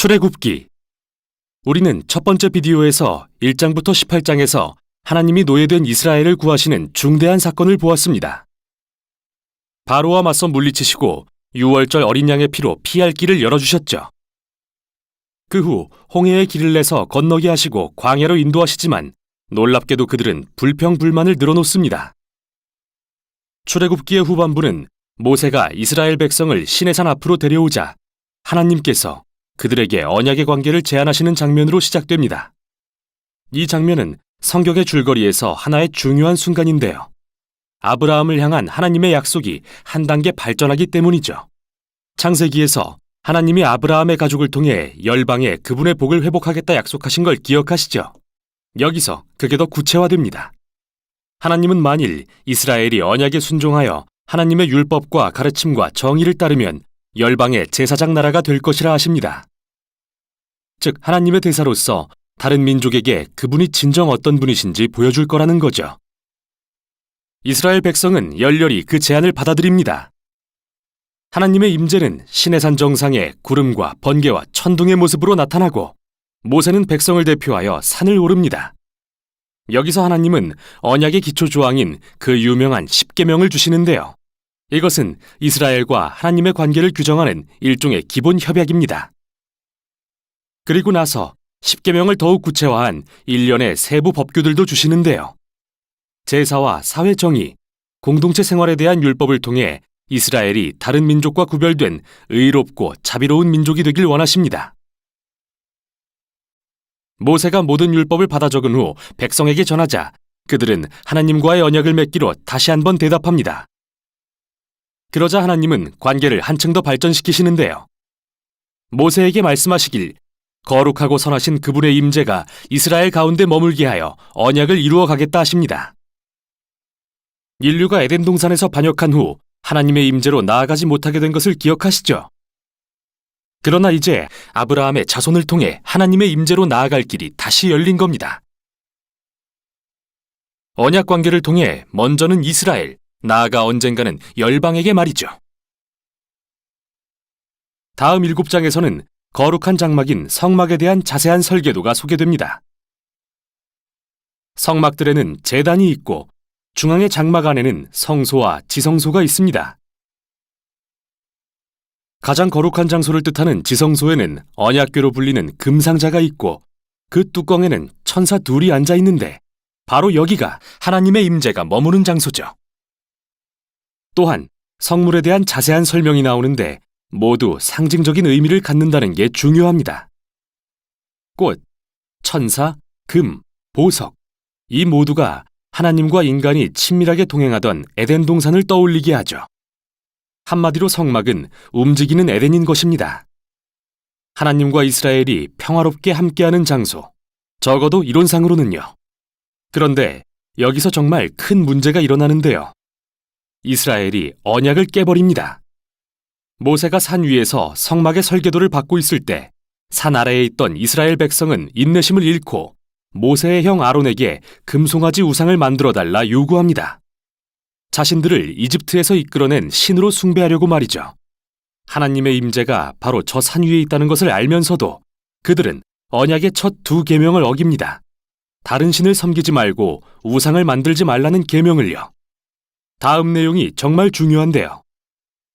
출애굽기. 우리는 첫 번째 비디오에서 1장부터 18장에서 하나님이 노예된 이스라엘을 구하시는 중대한 사건을 보았습니다. 바로와 맞서 물리치시고 6월절 어린 양의 피로 피할 길을 열어주셨죠. 그 후 홍해의 길을 내서 건너게 하시고 광야로 인도하시지만 놀랍게도 그들은 불평불만을 늘어놓습니다. 출애굽기의 후반부는 모세가 이스라엘 백성을 시내산 앞으로 데려오자 하나님께서 그들에게 언약의 관계를 제안하시는 장면으로 시작됩니다. 이 장면은 성경의 줄거리에서 하나의 중요한 순간인데요. 아브라함을 향한 하나님의 약속이 한 단계 발전하기 때문이죠. 창세기에서 하나님이 아브라함의 가족을 통해 열방에 그분의 복을 회복하겠다 약속하신 걸 기억하시죠? 여기서 그게 더 구체화됩니다. 하나님은 만일 이스라엘이 언약에 순종하여 하나님의 율법과 가르침과 정의를 따르면 열방의 제사장 나라가 될 것이라 하십니다. 즉 하나님의 대사로서 다른 민족에게 그분이 진정 어떤 분이신지 보여줄 거라는 거죠. 이스라엘 백성은 열렬히 그 제안을 받아들입니다. 하나님의 임재는 시내산 정상에 구름과 번개와 천둥의 모습으로 나타나고 모세는 백성을 대표하여 산을 오릅니다. 여기서 하나님은 언약의 기초 조항인 그 유명한 십계명을 주시는데요. 이것은 이스라엘과 하나님의 관계를 규정하는 일종의 기본 협약입니다. 그리고 나서 십계명을 더욱 구체화한 일련의 세부 법규들도 주시는데요. 제사와 사회 정의, 공동체 생활에 대한 율법을 통해 이스라엘이 다른 민족과 구별된 의롭고 자비로운 민족이 되길 원하십니다. 모세가 모든 율법을 받아 적은 후 백성에게 전하자 그들은 하나님과의 언약을 맺기로 다시 한번 대답합니다. 그러자 하나님은 관계를 한층 더 발전시키시는데요. 모세에게 말씀하시길 거룩하고 선하신 그분의 임재가 이스라엘 가운데 머물게 하여 언약을 이루어 가겠다 하십니다. 인류가 에덴 동산에서 반역한 후 하나님의 임재로 나아가지 못하게 된 것을 기억하시죠? 그러나 이제 아브라함의 자손을 통해 하나님의 임재로 나아갈 길이 다시 열린 겁니다. 언약 관계를 통해 먼저는 이스라엘, 나아가 언젠가는 열방에게 말이죠. 다음 7장에서는 거룩한 장막인 성막에 대한 자세한 설계도가 소개됩니다. 성막들에는 제단이 있고 중앙의 장막 안에는 성소와 지성소가 있습니다. 가장 거룩한 장소를 뜻하는 지성소에는 언약궤로 불리는 금상자가 있고 그 뚜껑에는 천사 둘이 앉아 있는데 바로 여기가 하나님의 임재가 머무는 장소죠. 또한 성물에 대한 자세한 설명이 나오는데 모두 상징적인 의미를 갖는다는 게 중요합니다. 꽃, 천사, 금, 보석, 이 모두가 하나님과 인간이 친밀하게 동행하던 에덴 동산을 떠올리게 하죠. 한마디로 성막은 움직이는 에덴인 것입니다. 하나님과 이스라엘이 평화롭게 함께하는 장소, 적어도 이론상으로는요. 그런데 여기서 정말 큰 문제가 일어나는데요. 이스라엘이 언약을 깨버립니다. 모세가 산 위에서 성막의 설계도를 받고 있을 때 산 아래에 있던 이스라엘 백성은 인내심을 잃고 모세의 형 아론에게 금송아지 우상을 만들어달라 요구합니다. 자신들을 이집트에서 이끌어낸 신으로 숭배하려고 말이죠. 하나님의 임재가 바로 저 산 위에 있다는 것을 알면서도 그들은 언약의 첫 2계명을 어깁니다. 다른 신을 섬기지 말고 우상을 만들지 말라는 계명을요. 다음 내용이 정말 중요한데요.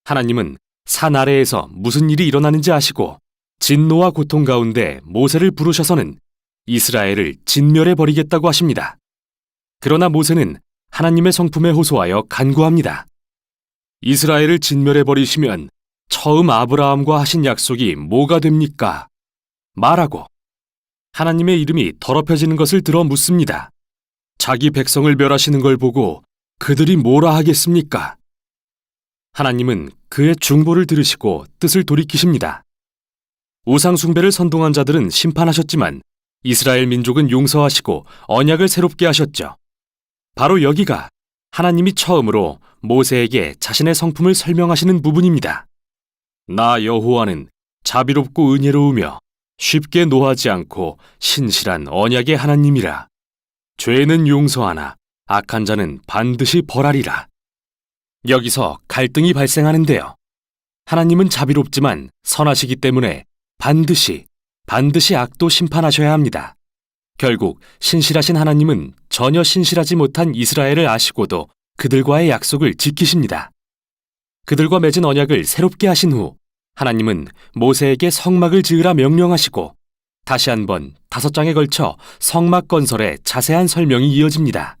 하나님은 산 아래에서 무슨 일이 일어나는지 아시고 진노와 고통 가운데 모세를 부르셔서는 이스라엘을 진멸해버리겠다고 하십니다. 그러나 모세는 하나님의 성품에 호소하여 간구합니다. 이스라엘을 진멸해버리시면 처음 아브라함과 하신 약속이 뭐가 됩니까? 말하고 하나님의 이름이 더럽혀지는 것을 들어 묻습니다. 자기 백성을 멸하시는 걸 보고 그들이 뭐라 하겠습니까? 하나님은 그의 중보를 들으시고 뜻을 돌이키십니다. 우상 숭배를 선동한 자들은 심판하셨지만 이스라엘 민족은 용서하시고 언약을 새롭게 하셨죠. 바로 여기가 하나님이 처음으로 모세에게 자신의 성품을 설명하시는 부분입니다. 나 여호와는 자비롭고 은혜로우며 쉽게 노하지 않고 신실한 언약의 하나님이라. 죄는 용서하나 악한 자는 반드시 벌하리라. 여기서 갈등이 발생하는데요. 하나님은 자비롭지만 선하시기 때문에 반드시 반드시 악도 심판하셔야 합니다. 결국 신실하신 하나님은 전혀 신실하지 못한 이스라엘을 아시고도 그들과의 약속을 지키십니다. 그들과 맺은 언약을 새롭게 하신 후 하나님은 모세에게 성막을 지으라 명령하시고 다시 한번 5장에 걸쳐 성막 건설의 자세한 설명이 이어집니다.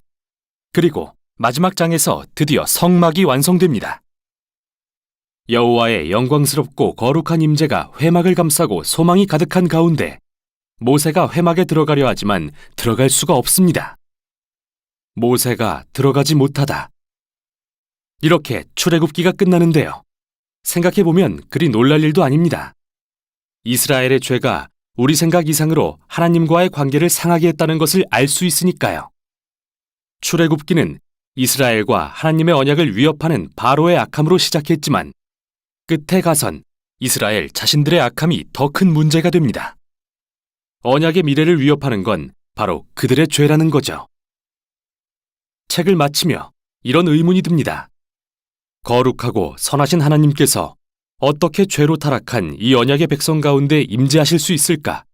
그리고 마지막 장에서 드디어 성막이 완성됩니다. 여호와의 영광스럽고 거룩한 임재가 회막을 감싸고 소망이 가득한 가운데 모세가 회막에 들어가려 하지만 들어갈 수가 없습니다. 모세가 들어가지 못하다. 이렇게 출애굽기가 끝나는데요. 생각해보면 그리 놀랄 일도 아닙니다. 이스라엘의 죄가 우리 생각 이상으로 하나님과의 관계를 상하게 했다는 것을 알 수 있으니까요. 출애굽기는 이스라엘과 하나님의 언약을 위협하는 바로의 악함으로 시작했지만 끝에 가선 이스라엘 자신들의 악함이 더 큰 문제가 됩니다. 언약의 미래를 위협하는 건 바로 그들의 죄라는 거죠. 책을 마치며 이런 의문이 듭니다. 거룩하고 선하신 하나님께서 어떻게 죄로 타락한 이 언약의 백성 가운데 임재하실 수 있을까?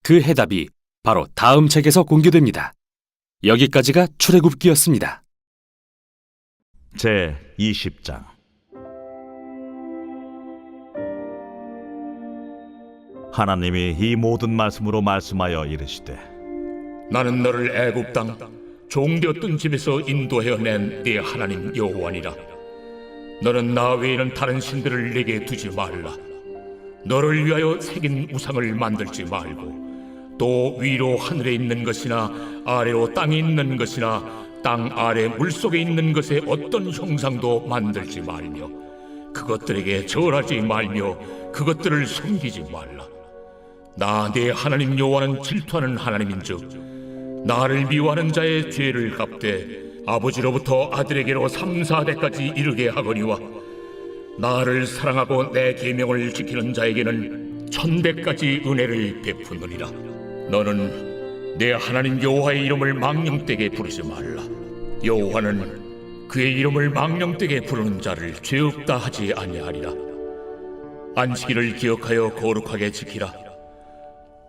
그 해답이 바로 다음 책에서 공개됩니다. 여기까지가 출애굽기였습니다. 제 20장. 하나님이 이 모든 말씀으로 말씀하여 이르시되 나는 너를 애굽 땅 종되었던 집에서 인도하여 낸 네 하나님 여호와니라. 너는 나 외에는 다른 신들을 내게 두지 말라. 너를 위하여 새긴 우상을 만들지 말고 또 위로 하늘에 있는 것이나 아래로 땅에 있는 것이나 땅 아래 물속에 있는 것의 어떤 형상도 만들지 말며 그것들에게 절하지 말며 그것들을 섬기지 말라. 나 네 하나님 여호와는 질투하는 하나님인즉 나를 미워하는 자의 죄를 갚되 아버지로부터 아들에게로 3, 4대까지 이르게 하거니와 나를 사랑하고 내 계명을 지키는 자에게는 1000대까지 은혜를 베푸느니라. 너는 내 하나님 여호와의 이름을 망령되게 부르지 말라. 여호와는 그의 이름을 망령되게 부르는 자를 죄 없다 하지 아니하리라. 안식일을 기억하여 거룩하게 지키라.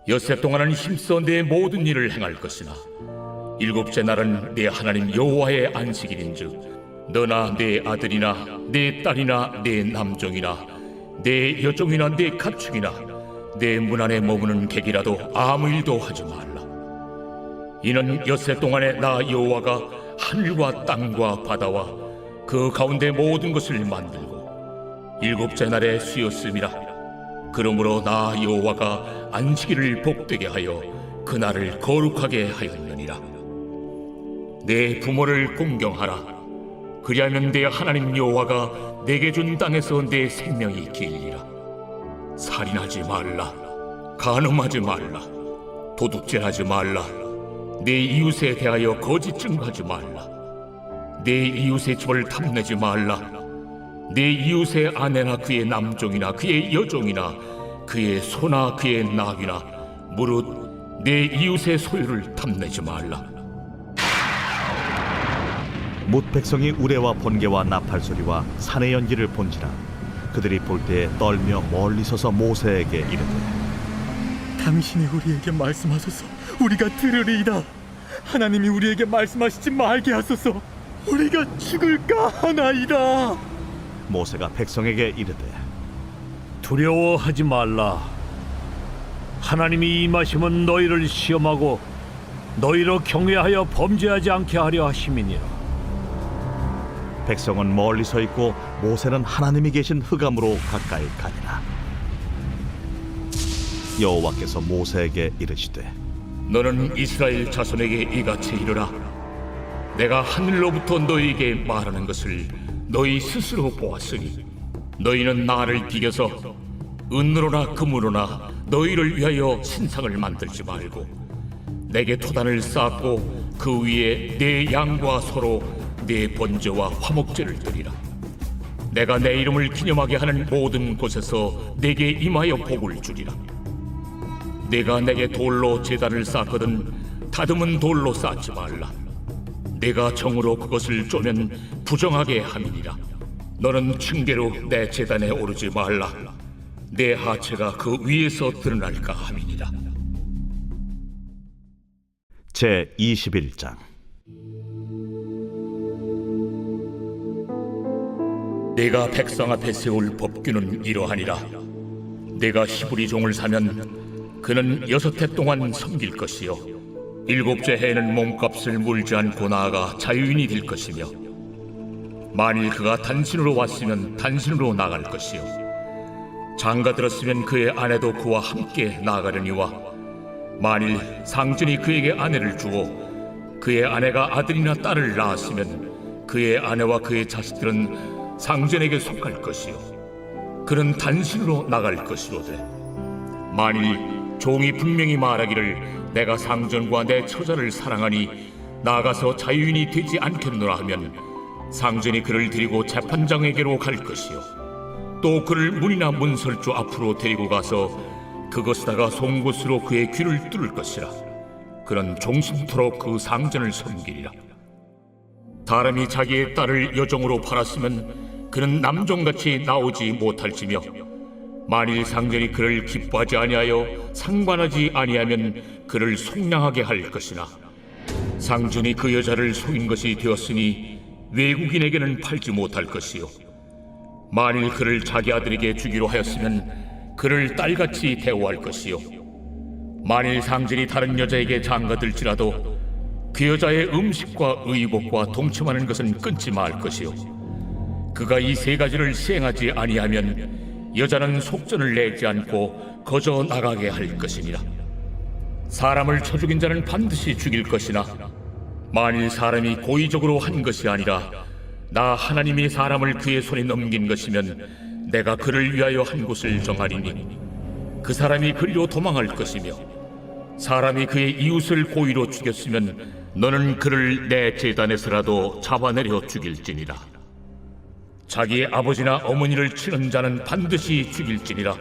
엿새 동안은 힘써 내 모든 일을 행할 것이나 일곱째 날은 내 하나님 여호와의 안식일인즉 너나 내 아들이나 내 딸이나 내 남종이나 내 여종이나 내 가축이나 내 문 안에 머무는 객이라도 아무 일도 하지 말라. 이는 엿새 동안에 나 여호와가 하늘과 땅과 바다와 그 가운데 모든 것을 만들고 일곱째 날에 쉬었음이라. 그러므로 나 여호와가 안식일을 복되게 하여 그날을 거룩하게 하였느니라. 내 부모를 공경하라. 그리하면 내 하나님 여호와가 내게 준 땅에서 내 생명이 길리라. 살인하지 말라. 간음하지 말라. 도둑질하지 말라. 내 이웃에 대하여 거짓 증거하지 말라. 내 이웃의 집을 탐내지 말라. 내 이웃의 아내나 그의 남종이나 그의 여종이나 그의 소나 그의 낙이나 무릇 내 이웃의 소유를 탐내지 말라. 뭇 백성이 우레와 번개와 나팔 소리와 산의 연기를 본지라 그들이 볼 때에 떨며 멀리 서서 모세에게 이르되 당신이 우리에게 말씀하소서. 우리가 들으리이다. 하나님이 우리에게 말씀하시지 말게 하소서. 우리가 죽을까 하나이다. 모세가 백성에게 이르되 두려워하지 말라. 하나님이 임하시면 너희를 시험하고 너희로 경외하여 범죄하지 않게 하려 하심이니라. 백성은 멀리 서 있고 모세는 하나님이 계신 흑암으로 가까이 가니라. 여호와께서 모세에게 이르시되 너는 이스라엘 자손에게 이같이 이르라. 내가 하늘로부터 너희에게 말하는 것을 너희 스스로 보았으니 너희는 나를 비겨서 은으로나 금으로나 너희를 위하여 신상을 만들지 말고 내게 토단을 쌓고 그 위에 내 양과 소로 내 번제와 화목제를 드리라. 내가 내 이름을 기념하게 하는 모든 곳에서 내게 임하여 복을 주리라. 내가 내게 돌로 제단을 쌓거든 다듬은 돌로 쌓지 말라. 내가 정으로 그것을 쪼면 부정하게 함이니라. 너는 층계로 내 제단에 오르지 말라. 내 하체가 그 위에서 드러날까 함이니라. 제 21장. 내가 백성 앞에 세울 법규는 이러하니라. 내가 히브리 종을 사면 그는 6해 동안 섬길 것이요 7째 해에는 몸값을 물지 않고 나아가 자유인이 될 것이며, 만일 그가 단신으로 왔으면 단신으로 나갈 것이요 장가 들었으면 그의 아내도 그와 함께 나아가려니와, 만일 상전이 그에게 아내를 주고 그의 아내가 아들이나 딸을 낳았으면 그의 아내와 그의 자식들은 상전에게 속할 것이요 그는 단신으로 나갈 것이로되, 만일 종이 분명히 말하기를 내가 상전과 내 처자를 사랑하니 나가서 자유인이 되지 않겠노라 하면 상전이 그를 데리고 재판장에게로 갈 것이요 또 그를 문이나 문설주 앞으로 데리고 가서 그것에다가 송곳으로 그의 귀를 뚫을 것이라. 그는 종신토록 그 상전을 섬기리라. 사람이 자기의 딸을 여종으로 팔았으면 그는 남종같이 나오지 못할지며, 만일 상전이 그를 기뻐하지 아니하여 상관하지 아니하면 그를 속량하게 할 것이나, 상전이 그 여자를 속인 것이 되었으니 외국인에게는 팔지 못할 것이요 만일 그를 자기 아들에게 주기로 하였으면 그를 딸같이 대우할 것이요 만일 상전이 다른 여자에게 장가들지라도 그 여자의 음식과 의복과 동침하는 것은 끊지 말 것이요 그가 이 3가지를 시행하지 아니하면 여자는 속전을 내지 않고 거저 나가게 할 것이니라. 사람을 쳐 죽인 자는 반드시 죽일 것이나, 만일 사람이 고의적으로 한 것이 아니라 나 하나님이 사람을 그의 손에 넘긴 것이면 내가 그를 위하여 한 곳을 정하리니 그 사람이 그리로 도망할 것이며, 사람이 그의 이웃을 고의로 죽였으면 너는 그를 내 제단에서라도 잡아내려 죽일지니라. 자기의 아버지나 어머니를 치는 자는 반드시 죽일지니라.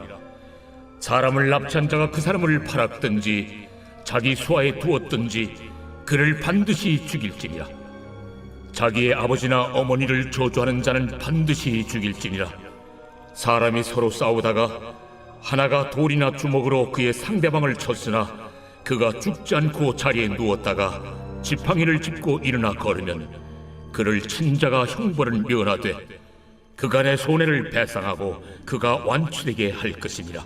사람을 납치한 자가 그 사람을 팔았든지 자기 수하에 두었든지 그를 반드시 죽일지니라. 자기의 아버지나 어머니를 저주하는 자는 반드시 죽일지니라. 사람이 서로 싸우다가 하나가 돌이나 주먹으로 그의 상대방을 쳤으나 그가 죽지 않고 자리에 누웠다가 지팡이를 짚고 일어나 걸으면 그를 친 자가 형벌을 면하되 그간의 손해를 배상하고 그가 완치되게 할 것이니라.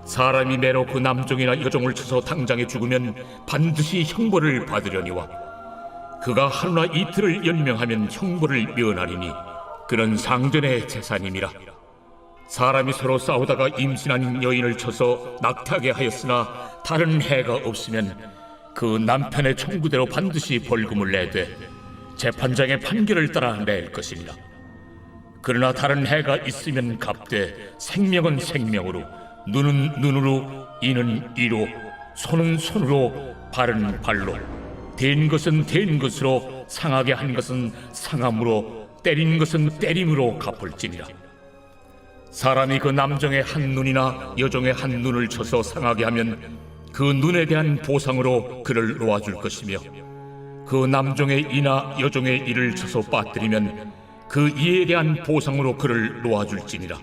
사람이 매로 그 남종이나 여종을 쳐서 당장에 죽으면 반드시 형벌을 받으려니와, 그가 하루나 이틀을 연명하면 형벌을 면하리니 그는 상전의 재산임이라. 사람이 서로 싸우다가 임신한 여인을 쳐서 낙태하게 하였으나 다른 해가 없으면 그 남편의 청구대로 반드시 벌금을 내되 재판장의 판결을 따라 낼 것이니라. 그러나 다른 해가 있으면 갚되 생명은 생명으로, 눈은 눈으로, 이는 이로, 손은 손으로, 발은 발로, 된 것은 된 것으로, 상하게 한 것은 상함으로, 때린 것은 때림으로 갚을지니라. 사람이 그 남종의 한 눈이나 여종의 한 눈을 쳐서 상하게 하면 그 눈에 대한 보상으로 그를 놓아줄 것이며, 그 남종의 이나 여종의 이를 쳐서 빠뜨리면 그 이에 대한 보상으로 그를 놓아줄지니라.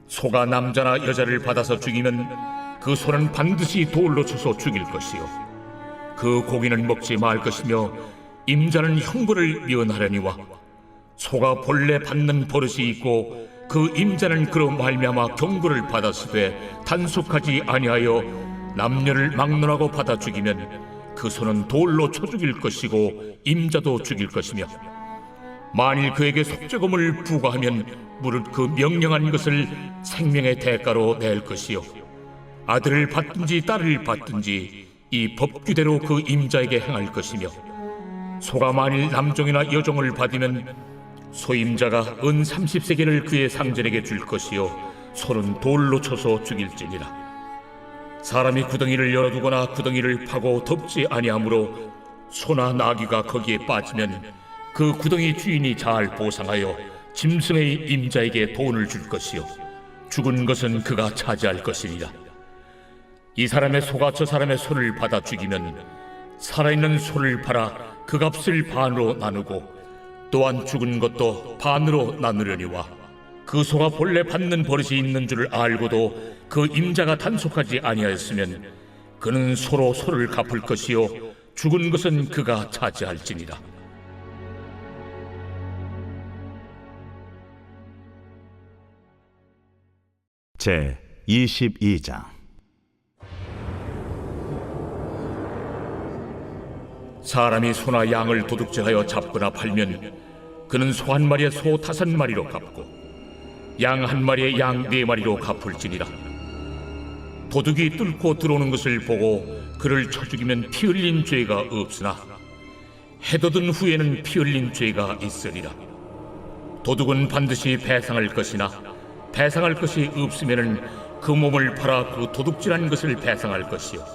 소가 남자나 여자를 받아서 죽이면 그 소는 반드시 돌로 쳐서 죽일 것이요 그 고기는 먹지 말 것이며 임자는 형벌을 면하려니와, 소가 본래 받는 버릇이 있고 그 임자는 그로 말미암아 경고를 받았으되 단속하지 아니하여 남녀를 막론하고 받아 죽이면 그 소는 돌로 쳐 죽일 것이고 임자도 죽일 것이며, 만일 그에게 속죄금을 부과하면 무릇 그 명령한 것을 생명의 대가로 낼 것이요 아들을 받든지 딸을 받든지 이 법규대로 그 임자에게 행할 것이며, 소가 만일 남종이나 여종을 받으면 소임자가 은 30세겔을 그의 상전에게 줄 것이요 소는 돌로 쳐서 죽일지니라. 사람이 구덩이를 열어두거나 구덩이를 파고 덮지 아니하므로 소나 나귀가 거기에 빠지면 그 구덩이 주인이 잘 보상하여 짐승의 임자에게 돈을 줄 것이요 죽은 것은 그가 차지할 것이니라. 이 사람의 소가 저 사람의 소를 받아 죽이면 살아있는 소를 팔아 그 값을 반으로 나누고 또한 죽은 것도 반으로 나누려니와, 그 소가 본래 받는 버릇이 있는 줄을 알고도 그 임자가 단속하지 아니하였으면 그는 소로 소를 갚을 것이요 죽은 것은 그가 차지할지니라. 제 22장. 사람이 소나 양을 도둑질하여 잡거나 팔면 그는 소 한 마리에 소 5마리로 갚고 양 한 마리에 양 4마리로 갚을지니라. 도둑이 뚫고 들어오는 것을 보고 그를 쳐 죽이면 피 흘린 죄가 없으나 해돋은 후에는 피 흘린 죄가 있으리라. 도둑은 반드시 배상할 것이나 배상할 것이 없으면은 그 몸을 팔아 그 도둑질한 것을 배상할 것이요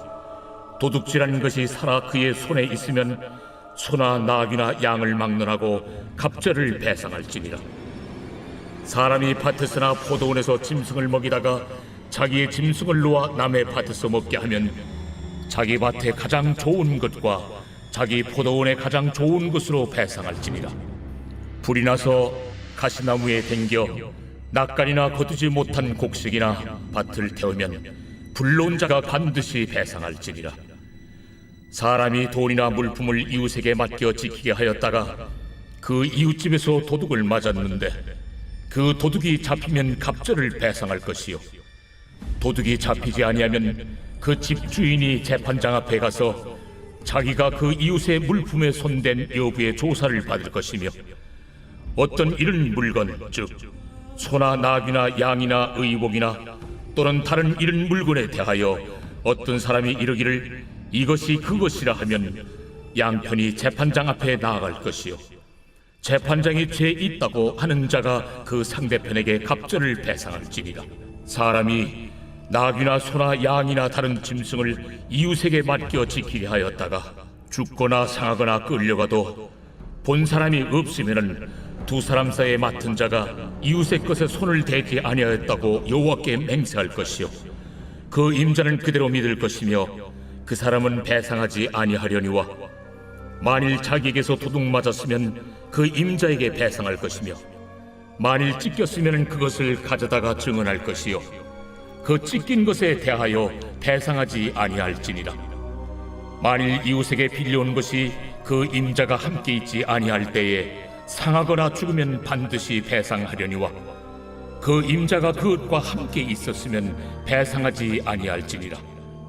도둑질한 것이 살아 그의 손에 있으면 소나 나귀나 양을 막론하고 갑절을 배상할지니라. 사람이 밭에서나 포도원에서 짐승을 먹이다가 자기의 짐승을 놓아 남의 밭에서 먹게 하면 자기 밭에 가장 좋은 것과 자기 포도원에 가장 좋은 것으로 배상할지니라. 불이 나서 가시나무에 댕겨 낯간이나 거두지 못한 곡식이나 밭을 태우면 불러온 자가 반드시 배상할지니라. 사람이 돈이나 물품을 이웃에게 맡겨 지키게 하였다가 그 이웃집에서 도둑을 맞았는데 그 도둑이 잡히면 갑절을 배상할 것이요 도둑이 잡히지 아니하면 그 집주인이 재판장 앞에 가서 자기가 그 이웃의 물품에 손댄 여부의 조사를 받을 것이며 어떤 이런 물건 즉 소나 나귀나 양이나 의복이나 또는 다른 이런 물건에 대하여 어떤 사람이 이르기를 이것이 그것이라 하면 양편이 재판장 앞에 나아갈 것이요 재판장이 죄 있다고 하는 자가 그 상대편에게 갑절을 배상할지니라. 사람이 나귀나 소나 양이나 다른 짐승을 이웃에게 맡겨 지키게 하였다가 죽거나 상하거나 끌려가도 본 사람이 없으면은 두 사람 사이에 맡은 자가 이웃의 것에 손을 대지 아니하였다고 여호와께 맹세할 것이요 그 임자는 그대로 믿을 것이며 그 사람은 배상하지 아니하려니와 만일 자기에게서 도둑 맞았으면 그 임자에게 배상할 것이며 만일 찢겼으면 그것을 가져다가 증언할 것이요 그 찢긴 것에 대하여 배상하지 아니할지니라. 만일 이웃에게 빌려온 것이 그 임자가 함께 있지 아니할 때에 상하거나 죽으면 반드시 배상하려니와 그 임자가 그것과 함께 있었으면 배상하지 아니할지니라.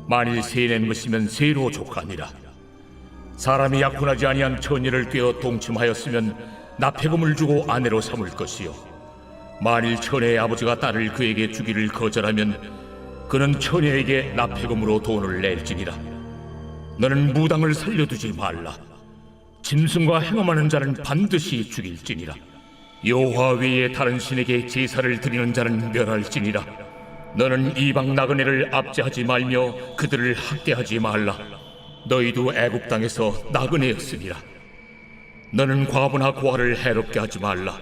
만일 세낸 것이면 세로 족하니라. 사람이 약혼하지 아니한 처녀를 꿰어 동침하였으면 납폐금을 주고 아내로 삼을 것이요 만일 처녀의 아버지가 딸을 그에게 주기를 거절하면 그는 처녀에게 납폐금으로 돈을 낼지니라. 너는 무당을 살려두지 말라. 짐승과 행음하는 자는 반드시 죽일지니라. 여호와 외에 다른 신에게 제사를 드리는 자는 멸할지니라. 너는 이방 나그네를 압제하지 말며 그들을 학대하지 말라. 너희도 애굽 땅에서 나그네였으니라. 너는 과부나 고아를 해롭게 하지 말라.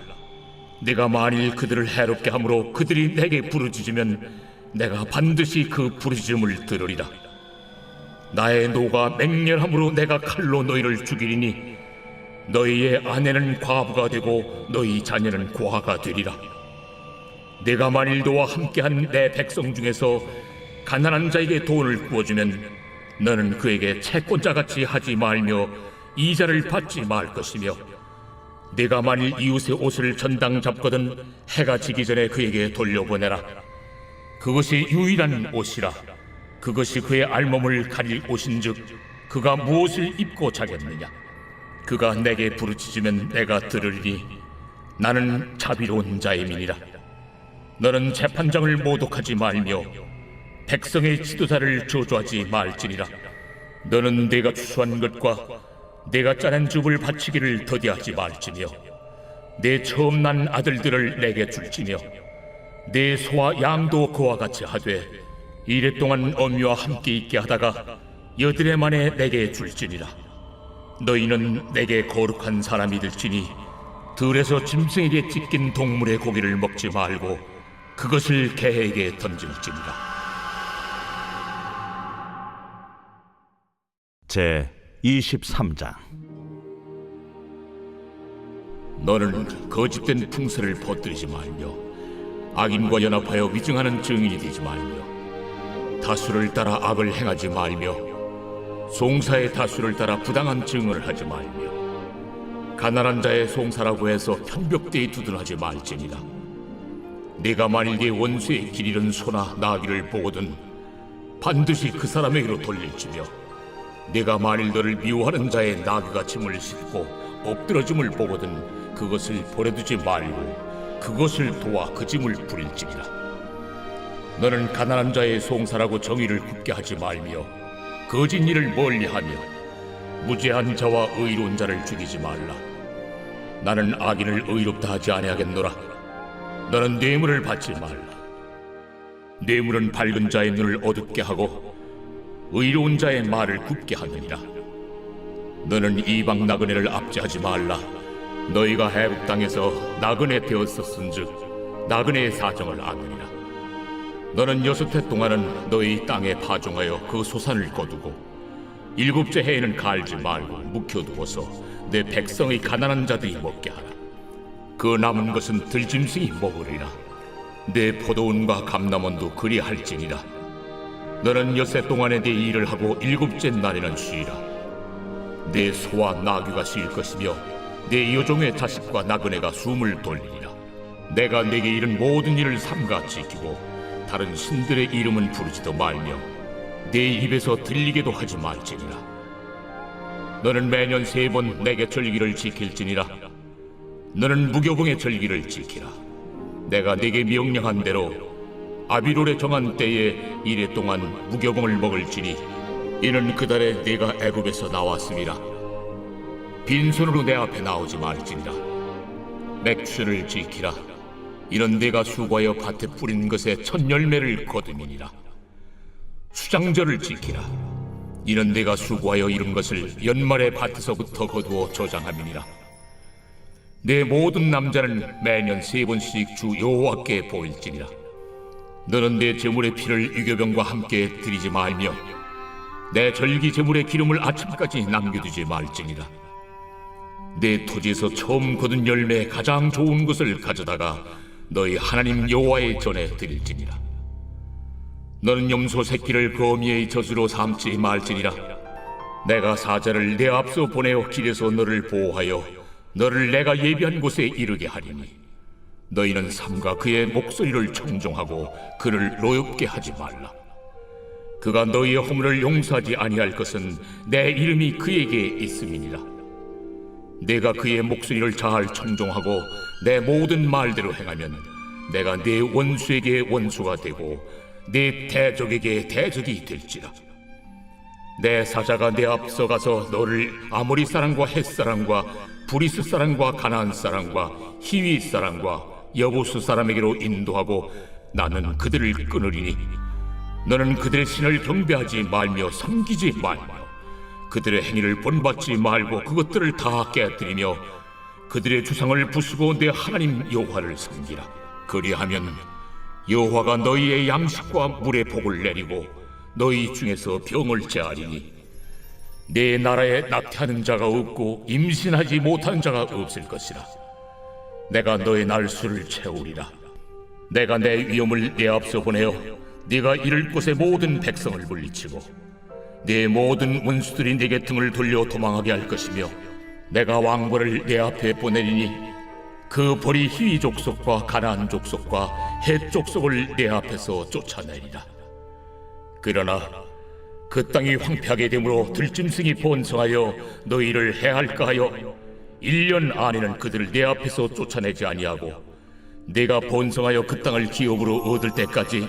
내가 만일 그들을 해롭게 함으로 그들이 내게 부르짖으면 내가 반드시 그 부르짖음을 들으리라. 나의 노가 맹렬함으로 내가 칼로 너희를 죽이리니 너희의 아내는 과부가 되고 너희 자녀는 고아가 되리라. 내가 만일 너와 함께한 내 백성 중에서 가난한 자에게 돈을 구워주면 너는 그에게 채권자같이 하지 말며 이자를 받지 말 것이며 내가 만일 이웃의 옷을 전당 잡거든 해가 지기 전에 그에게 돌려보내라. 그것이 유일한 옷이라. 그것이 그의 알몸을 가릴 옷인즉 그가 무엇을 입고 자겠느냐. 그가 내게 부르짖으면 내가 들으리니 나는 자비로운 자임이니라. 너는 재판장을 모독하지 말며 백성의 지도자를 저주하지 말지니라. 너는 내가 추수한 것과 내가 짜낸 줍을 바치기를 더디하지 말지며 내 처음 난 아들들을 내게 줄지며 내 소와 양도 그와 같이 하되 이랫동안 어미와 함께 있게 하다가 여드레 만에 내게 줄지니라. 너희는 내게 거룩한 사람이 될지니 들에서 짐승에게 찢긴 동물의 고기를 먹지 말고 그것을 개에게 던질지니라. 제 23장. 너는 거짓된 풍설을 퍼뜨리지 말며 악인과 연합하여 위증하는 증인이 되지 말며 다수를 따라 악을 행하지 말며 송사의 다수를 따라 부당한 증언을 하지 말며 가난한 자의 송사라고 해서 편벽되이 두둔하지 말지니라. 네가 만일 네 원수의 길 잃은 소나 나귀를 보거든 반드시 그 사람에게로 돌릴지며 네가 만일 너를 미워하는 자의 나귀가 짐을 싣고 엎드러짐을 보거든 그것을 버려두지 말고 그것을 도와 그 짐을 부릴지니라. 너는 가난한 자의 송사라고 정의를 굽게 하지 말며 거짓 일을 멀리하며 무죄한 자와 의로운 자를 죽이지 말라. 나는 악인을 의롭다 하지 아니하겠노라. 너는 뇌물을 받지 말라. 뇌물은 밝은 자의 눈을 어둡게 하고 의로운 자의 말을 굽게 하느니라. 너는 이방 나그네를 압제하지 말라. 너희가 애굽 땅에서 나그네 되었었은즉 나그네의 사정을 아느니라. 너는 6해 동안은 너희 땅에 파종하여 그 소산을 거두고 7째 해에는 갈지 말고 묵혀두어서 내 백성의 가난한 자들이 먹게 하라. 그 남은 것은 들짐승이 먹으리라. 내 포도원과 감람원도 그리할지니라. 너는 6해 동안에 네 일을 하고 7째 날에는 쉬라. 내 소와 나귀가 쉴 것이며 내 여종의 자식과 나그네가 숨을 돌리리라. 내가 네게 이른 모든 일을 삼가 지키고 다른 신들의 이름은 부르지도 말며 네 입에서 들리게도 하지 말지니라. 너는 매년 3번 내게 절기를 지킬지니라. 너는 무교봉의 절기를 지키라. 내가 네게 명령한 대로 아비롤에 정한 때에 1해 동안 무교봉을 먹을지니 이는 그 달에 네가 애굽에서 나왔음이라. 빈손으로 내 앞에 나오지 말지니라. 맥주를 지키라. 이는 네가 수고하여 밭에 뿌린 것의 첫 열매를 거두니라. 수장절을 지키라. 이는 네가 수고하여 이룬 것을 연말에 밭에서부터 거두어 저장함이니라. 내 모든 남자는 매년 3번씩 주 여호와께 보일지니라. 너는 내 제물의 피를 유교병과 함께 드리지 말며 내 절기 제물의 기름을 아침까지 남겨두지 말지니라. 내 토지에서 처음 거둔 열매의 가장 좋은 것을 가져다가 너희 하나님 여호와의 전에 드릴지니라. 너는 염소 새끼를 거미의 젖으로 삼지 말지니라. 내가 사자를 내 앞서 보내어 길에서 너를 보호하여 너를 내가 예비한 곳에 이르게 하리니 너희는 삼가 그의 목소리를 청종하고 그를 노엽게 하지 말라. 그가 너희의 허물을 용서하지 아니할 것은 내 이름이 그에게 있음이니라. 내가 그의 목소리를 잘 청종하고 내 모든 말대로 행하면 내가 네 원수에게 원수가 되고 네 대적에게 대적이 될지라. 내 사자가 내 앞서 가서 너를 아모리 사람과 헷 사람과 브리스 사람과 가나안 사람과 히위 사람과 여부스 사람에게로 인도하고 나는 그들을 끊으리니 너는 그들의 신을 경배하지 말며 섬기지 말며 그들의 행위를 본받지 말고 그것들을 다 깨뜨리며 그들의 주상을 부수고 내 하나님 여호와를 섬기라. 그리하면 여호와가 너희의 양식과 물의 복을 내리고 너희 중에서 병을 제하리니 내 나라에 낙태하는 자가 없고 임신하지 못하는 자가 없을 것이라. 내가 너의 날수를 채우리라. 내가 내 위엄을 내 앞서 보내어 네가 이를 곳의 모든 백성을 물리치고 네 모든 원수들이 네게 등을 돌려 도망하게 할 것이며 내가 왕벌을 내 앞에 보내리니 그 벌이 히위 족속과 가나안 족속과 헷 족속을 내 앞에서 쫓아내리라. 그러나 그 땅이 황폐하게 되므로 들짐승이 번성하여 너희를 해할까 하여 1년 안에는 그들을 내 앞에서 쫓아내지 아니하고 내가 번성하여 그 땅을 기업으로 얻을 때까지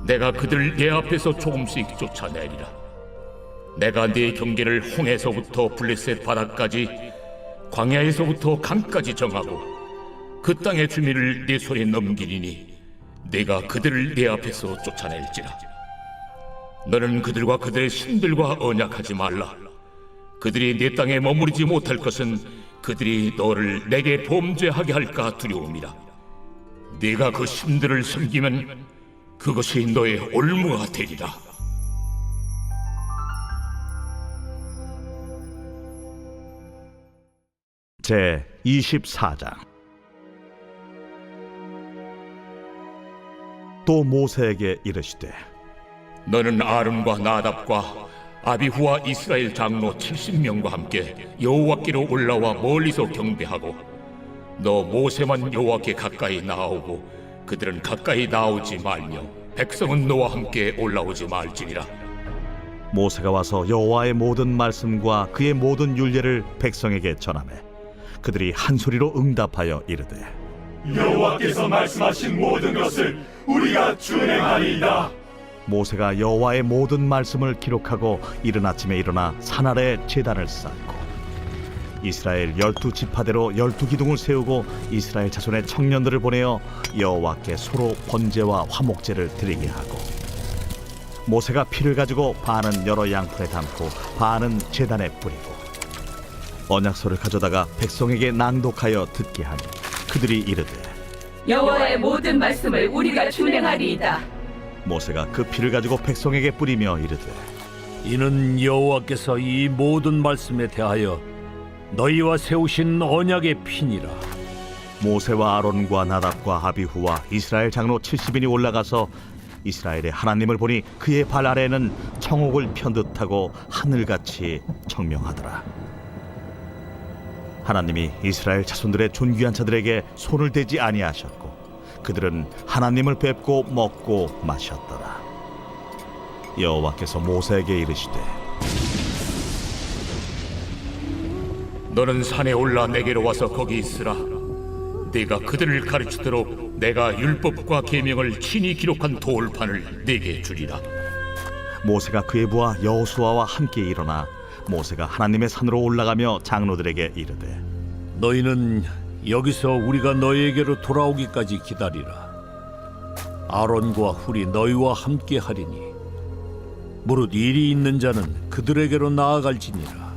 내가 그들을 내 앞에서 조금씩 쫓아내리라. 내가 네 경계를 홍해서부터 블레셋 바다까지 광야에서부터 강까지 정하고 그 땅의 주민을 네 손에 넘기리니 내가 그들을 내 앞에서 쫓아낼지라. 너는 그들과 그들의 신들과 언약하지 말라. 그들이 내 땅에 머무르지 못할 것은 그들이 너를 내게 범죄하게 할까 두려움이라. 네가 그 신들을 섬기면 그것이 너의 올무가 되리라. 제 24장. 또 모세에게 이르시되 너는 아론과 나답과 아비후와 이스라엘 장로 70명과 함께 여호와께로 올라와 멀리서 경배하고 너 모세만 여호와께 가까이 나오고 그들은 가까이 나오지 말며 백성은 너와 함께 올라오지 말지니라. 모세가 와서 여호와의 모든 말씀과 그의 모든 율례를 백성에게 전하매 그들이 한 소리로 응답하여 이르되 여호와께서 말씀하신 모든 것을 우리가 준행하리이다. 모세가 여호와의 모든 말씀을 기록하고 이른 아침에 일어나 산 아래에 제단을 쌓고 이스라엘 12지파대로 12기둥을 세우고 이스라엘 자손의 청년들을 보내어 여호와께 소로 번제와 화목제를 드리게 하고 모세가 피를 가지고 반은 여러 양푼에 담고 반은 제단에 뿌리고 언약서를 가져다가 백성에게 낭독하여 듣게 하니 그들이 이르되 여호와의 모든 말씀을 우리가 준행하리이다. 모세가 그 피를 가지고 백성에게 뿌리며 이르되 이는 여호와께서 이 모든 말씀에 대하여 너희와 세우신 언약의 피니라. 모세와 아론과 나답과 아비후와 이스라엘 장로 70인이 올라가서 이스라엘의 하나님을 보니 그의 발 아래에는 청옥을 편 듯하고 하늘같이 청명하더라. 하나님이 이스라엘 자손들의 존귀한 자들에게 손을 대지 아니하셨고 그들은 하나님을 뵙고 먹고 마셨더라. 여호와께서 모세에게 이르시되 너는 산에 올라 내게로 와서 거기 있으라. 네가 그들을 가르치도록 내가 율법과 계명을 친히 기록한 돌판을 네게 주리라. 모세가 그의 부하 여호수아와 함께 일어나 모세가 하나님의 산으로 올라가며 장로들에게 이르되 너희는 여기서 우리가 너희에게로 돌아오기까지 기다리라. 아론과 훌이 너희와 함께 하리니 무릇 일이 있는 자는 그들에게로 나아갈지니라.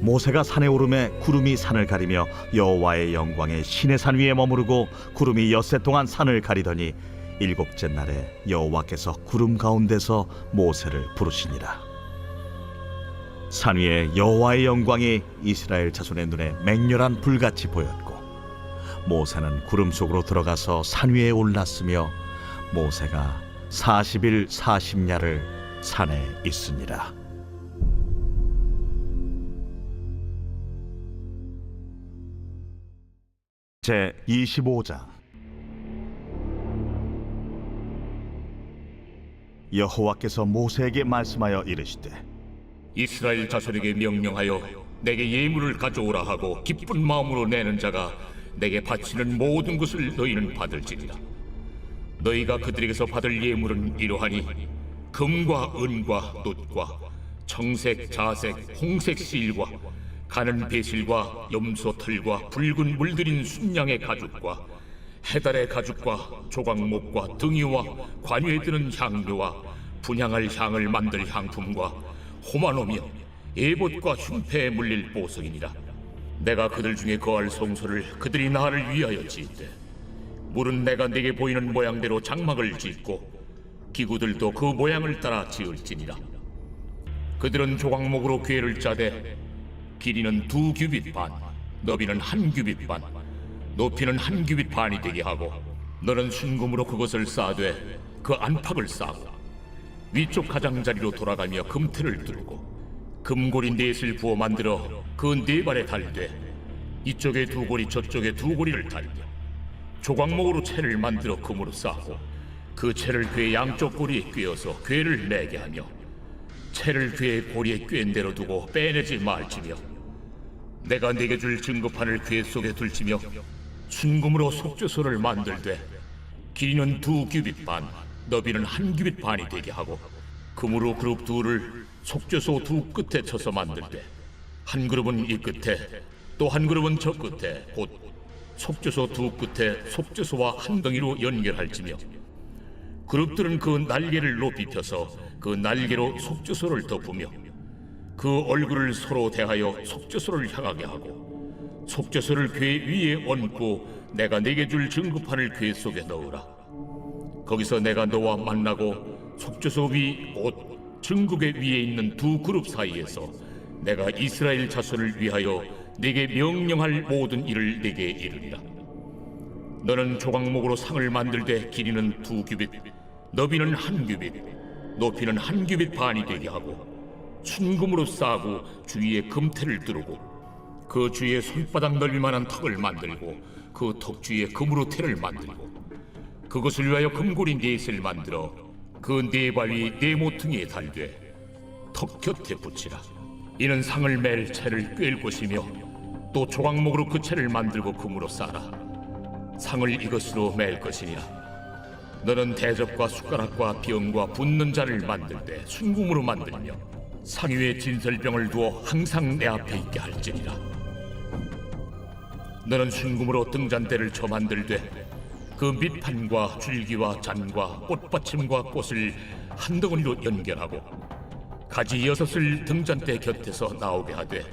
모세가 산에 오르매 구름이 산을 가리며 여호와의 영광에 시내 산 위에 머무르고 구름이 엿새 동안 산을 가리더니 일곱째 날에 여호와께서 구름 가운데서 모세를 부르시니라. 산 위에 여호와의 영광이 이스라엘 자손의 눈에 맹렬한 불같이 보였고 모세는 구름 속으로 들어가서 산 위에 올랐으며 모세가 40일 40야를 산에 있으니라. 제 25장. 여호와께서 모세에게 말씀하여 이르시되 이스라엘 자손에게 명령하여 내게 예물을 가져오라 하고 기쁜 마음으로 내는 자가 내게 바치는 모든 것을 너희는 받을지니라. 너희가 그들에게서 받을 예물은 이러하니 금과 은과 놋과 청색, 자색, 홍색 실과 가는 배실과 염소 털과 붉은 물들인 순양의 가죽과 해달의 가죽과 조각목과 등이와 관유에 드는 향료와 분향할 향을 만들 향품과 호마노며 에봇과 흉패에 물릴 보석이니라. 내가 그들 중에 거할 성소를 그들이 나를 위하여 짓되 물은 내가 내게 보이는 모양대로 장막을 짓고 기구들도 그 모양을 따라 지을지니라. 그들은 조각목으로 궤를 짜되 길이는 2규빗 반, 너비는 1규빗 반, 높이는 1규빗 반이 되게 하고 너는 순금으로 그것을 싸되 그 안팎을 싸고 위쪽 가장자리로 돌아가며 금틀을 뚫고 금고리 넷을 부어 만들어 그 네 발에 달되 이쪽에 2고리 저쪽에 2고리를 달며 조각목으로 채를 만들어 금으로 싸고 그 채를 궤 양쪽 고리에 꿰어서 궤를 내게 하며 채를 궤의 고리에 꿰인 대로 두고 빼내지 말지며 내가 네게 줄 증거판을 궤 속에 둘지며 순금으로 속죄소를 만들되 길이는 2규빗 반, 너비는 1규빗 반이 되게 하고 금으로 그룹 둘을 속죄소 두 끝에 쳐서 만들되 한 그룹은 이 끝에 또 한 그룹은 저 끝에 곧 속죄소 두 끝에 속죄소와 한 덩이로 연결할지며 그룹들은 그 날개를 높이 펴서 그 날개로 속죄소를 덮으며 그 얼굴을 서로 대하여 속죄소를 향하게 하고 속죄소를 궤 위에 얹고 내가 네게 줄 증거판을 궤 속에 넣으라. 거기서 내가 너와 만나고 속죄소 위 곧 증거궤 위에 있는 2 그룹 사이에서 내가 이스라엘 자손을 위하여 네게 명령할 모든 일을 네게 이르리라. 너는 조각목으로 상을 만들되 길이는 2규빗, 너비는 1규빗, 높이는 1규빗 반이 되게 하고 순금으로 싸고 주위에 금테를 두르고 그 주위에 손바닥 넓이만한 턱을 만들고 그 턱 주위에 금으로 테를 만들고 그것을 위하여 금고리 4셋을 만들어 그 4발 위 4모퉁이에 달되 턱 곁에 붙이라. 이는 상을 맬 채를 꿰을 것이며 또 조각목으로 그 채를 만들고 금으로 싸라. 상을 이것으로 맬 것이니라. 너는 대접과 숟가락과 병과 붓는 자를 만들 때 순금으로 만들며 상 위에 진설병을 두어 항상 내 앞에 있게 할지니라. 너는 순금으로 등잔대를 쳐 만들되 그 밑판과 줄기와 잔과 꽃받침과 꽃을 한 덩어리로 연결하고 가지 6을 등잔대 곁에서 나오게 하되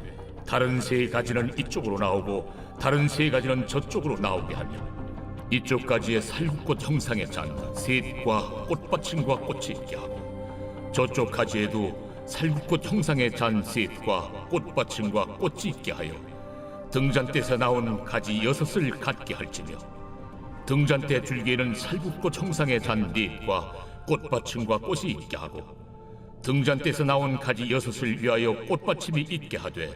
다른 3가지는 이쪽으로 나오고 다른 3가지는 저쪽으로 나오게 하며 이쪽 가지에 살구꽃 형상의 잔 셋과 꽃받침과 꽃이 있게 하고 저쪽 가지에도 살구꽃 형상의 잔 셋과 꽃받침과 꽃이 있게 하여 등잔대에서 나온 가지 6을 갖게 할지며 등잔대 줄기에는 살구꽃 형상의 잔 4과 꽃받침과 꽃이 있게 하고 등잔대에서 나온 가지 6을 위하여 꽃받침이 있게 하되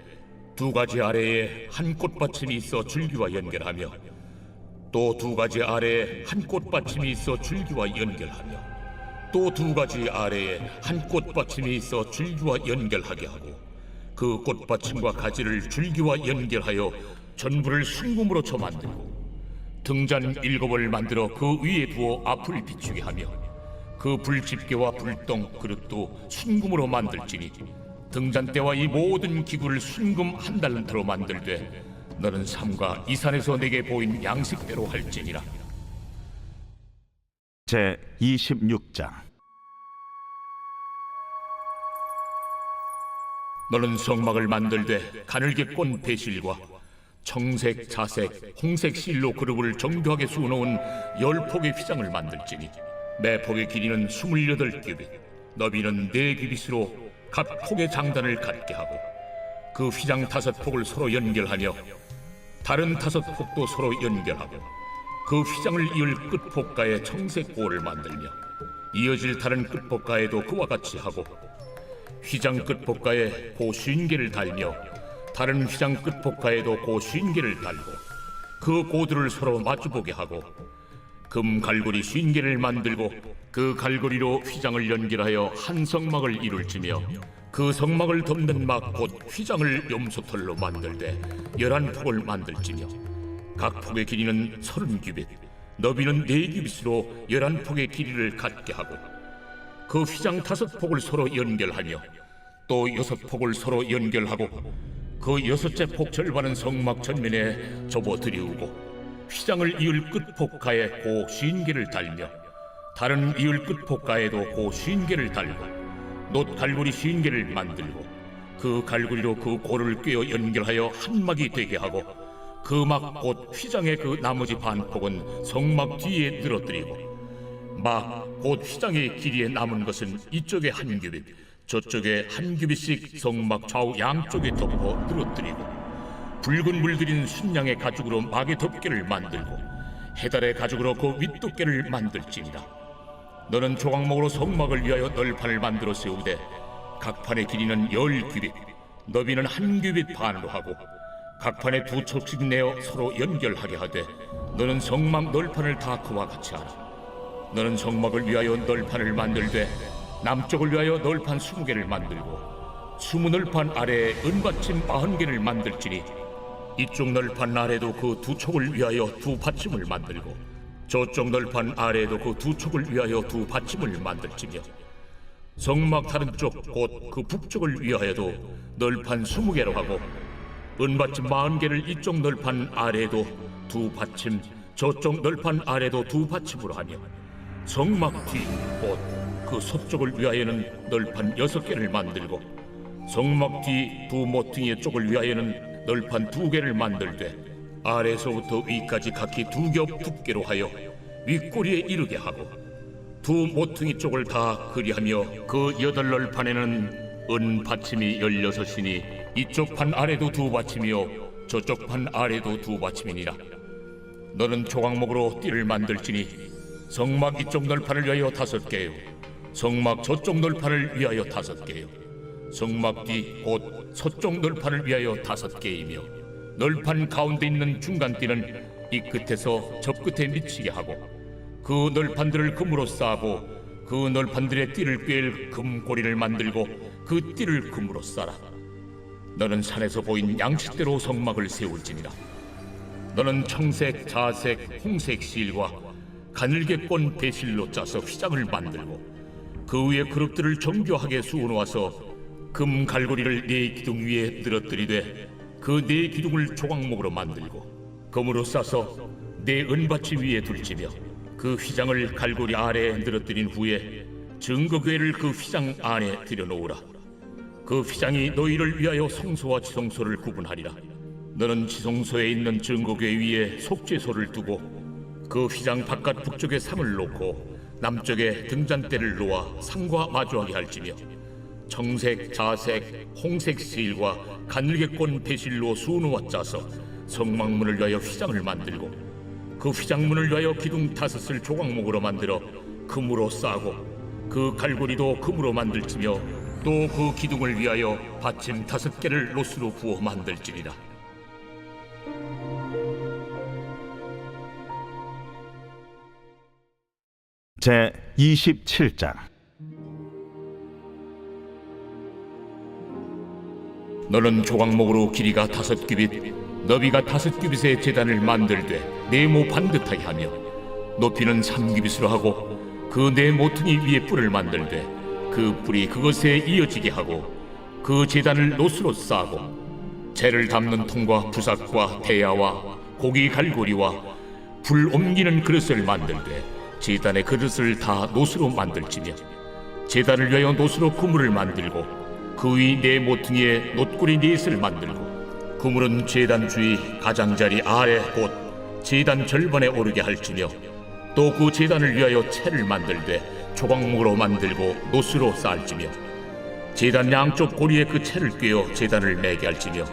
2가지 아래에 한 꽃받침이 있어 줄기와 연결하며 또 2가지 아래에 한 꽃받침이 있어 줄기와 연결하며 또 2가지 아래에 한 꽃받침이 있어 줄기와 연결하게 하고 그 꽃받침과 가지를 줄기와 연결하여 전부를 순금으로 쳐 만들고 등잔 7을 만들어 그 위에 두어 앞을 비추게 하며 그 불집게와 불똥 그릇도 순금으로 만들지니 등잔대와 이 모든 기구를 순금 1달란트로 만들되 너는 삼가 이 산에서 내게 보인 양식대로 할지니라. 제 26장. 너는 성막을 만들되 가늘게 꼰 배실과 청색, 자색, 홍색 실로 그룹을 정교하게 수놓은 10폭의 휘장을 만들지니 매 폭의 길이는 28규빗, 너비는 4규빗으로 각 폭의 장단을 갖게 하고 그 휘장 5폭을 서로 연결하며 다른 5폭도 서로 연결하고 그 휘장을 이을 끝폭가에 청색 고를 만들며 이어질 다른 끝폭가에도 그와 같이 하고 휘장 끝폭가에 고 50개를 달며 다른 휘장 끝폭가에도 고 50개를 달고 그 고들을 서로 마주보게 하고 금 갈고리 50개를 만들고 그 갈고리로 휘장을 연결하여 한 성막을 이룰지며 그 성막을 덮는 막 곧 휘장을 염소털로 만들되 11폭을 만들지며 각 폭의 길이는 30규빗, 너비는 4규빗으로 11폭의 길이를 갖게 하고 그 휘장 5폭을 서로 연결하며 또 6폭을 서로 연결하고 그 6째 폭 절반은 성막 전면에 접어 들이우고 휘장을 이을 끝폭가에 고 50개를 달며 다른 이을 끝폭가에도 고 50개를 달고 놋 갈고리 50개를 만들고 그 갈고리로 그 고를 꿰어 연결하여 한 막이 되게 하고 그 막 곧 휘장의 그 나머지 반폭은 성막 뒤에 늘어뜨리고 막 곧 휘장의 길이에 남은 것은 이쪽에 1규빗 저쪽에 1규빗씩 성막 좌우 양쪽에 덮어 늘어뜨리고 붉은 물들인 순양의 가죽으로 막의 덮개를 만들고 해달의 가죽으로 그 윗덮개를 만들지니라. 너는 조각목으로 성막을 위하여 널판을 만들어 세우되 각 판의 길이는 10규빗, 너비는 1규빗 반으로 하고 각 판에 2척씩 내어 서로 연결하게 하되 너는 성막 널판을 다 그와 같이 하라. 너는 성막을 위하여 널판을 만들되 남쪽을 위하여 널판 20개를 만들고 20널판 아래에 은받침 40개를 만들지니 이쪽 널판 아래도 그 2촉을 위하여 2받침을 만들고 저쪽 널판 아래에도 그 2촉을 위하여 2받침을 만들지며 성막 다른 쪽 곧 그 북쪽을 위하여도 널판 20개로 하고 은받침 40개를 이쪽 널판 아래에도 2받침 저쪽 널판 아래에도 2받침으로 하며 성막 뒤 곧 그 서쪽을 위하여는 널판 6개를 만들고 성막 뒤 2모퉁이의 쪽을 위하여는 널판 2개를 만들되 아래에서부터 위까지 각기 2겹 두께로 하여 윗꼬리에 이르게 하고 2모퉁이 쪽을 다 그리하며 그 8널판에는 은 받침이 16이니 이쪽 판 아래도 2받침이요 저쪽 판 아래도 2받침이니라. 너는 조각목으로 띠를 만들지니 성막 이쪽 널판을 위하여 5개요 성막 저쪽 널판을 위하여 5개요 성막 뒤 곧 서쪽 널판을 위하여 5개이며 널판 가운데 있는 중간 띠는 이 끝에서 저 끝에 미치게 하고 그 널판들을 금으로 싸고 그 널판들의 띠를 꿰일 금고리를 만들고 그 띠를 금으로 싸라. 너는 산에서 보인 양식대로 성막을 세울지니라. 너는 청색, 자색, 홍색 실과 가늘게 꼰 배실로 짜서 휘장을 만들고 그 위에 그릇들을 정교하게 수놓아서 금 갈고리를 네 기둥 위에 늘어뜨리되 그 네 기둥을 조각목으로 만들고 금으로 싸서 네 은받침 위에 둘지며 그 휘장을 갈고리 아래에 늘어뜨린 후에 증거궤를 그 휘장 안에 들여놓으라. 그 휘장이 너희를 위하여 성소와 지성소를 구분하리라. 너는 지성소에 있는 증거궤 위에 속죄소를 두고 그 휘장 바깥 북쪽에 상을 놓고 남쪽에 등잔대를 놓아 상과 마주하게 할지며 청색, 자색, 홍색 실과 가늘게 꼰 배실로 수놓아 짜서 성막문을 위하여 휘장을 만들고 그 휘장문을 위하여 기둥 5을 조각목으로 만들어 금으로 싸고 그 갈고리도 금으로 만들지며 또 그 기둥을 위하여 받침 5개를 노스로 부어 만들지니라. 제 27장. 너는 조각목으로 길이가 5규빗, 너비가 5규빗의 제단을 만들되 네모 반듯하게 하며 높이는 3규빗으로 하고 그 네 모퉁이 위에 뿔을 만들되 그 뿔이 그것에 이어지게 하고 그 제단을 노스로 싸고 재를 담는 통과 부삭과 대야와 고기 갈고리와 불 옮기는 그릇을 만들되 제단의 그릇을 다 노스로 만들지며 제단을 위하여 노스로 그물을 만들고 그 위 네 모퉁이에 놋구리 넷을 만들고 그물은 제단 주위 가장자리 아래 곧 제단 절반에 오르게 할지며 또 그 제단을 위하여 채를 만들되 조각목으로 만들고 노스로 쌓을지며 제단 양쪽 고리에 그 채를 꿰어 제단을 매게 할지며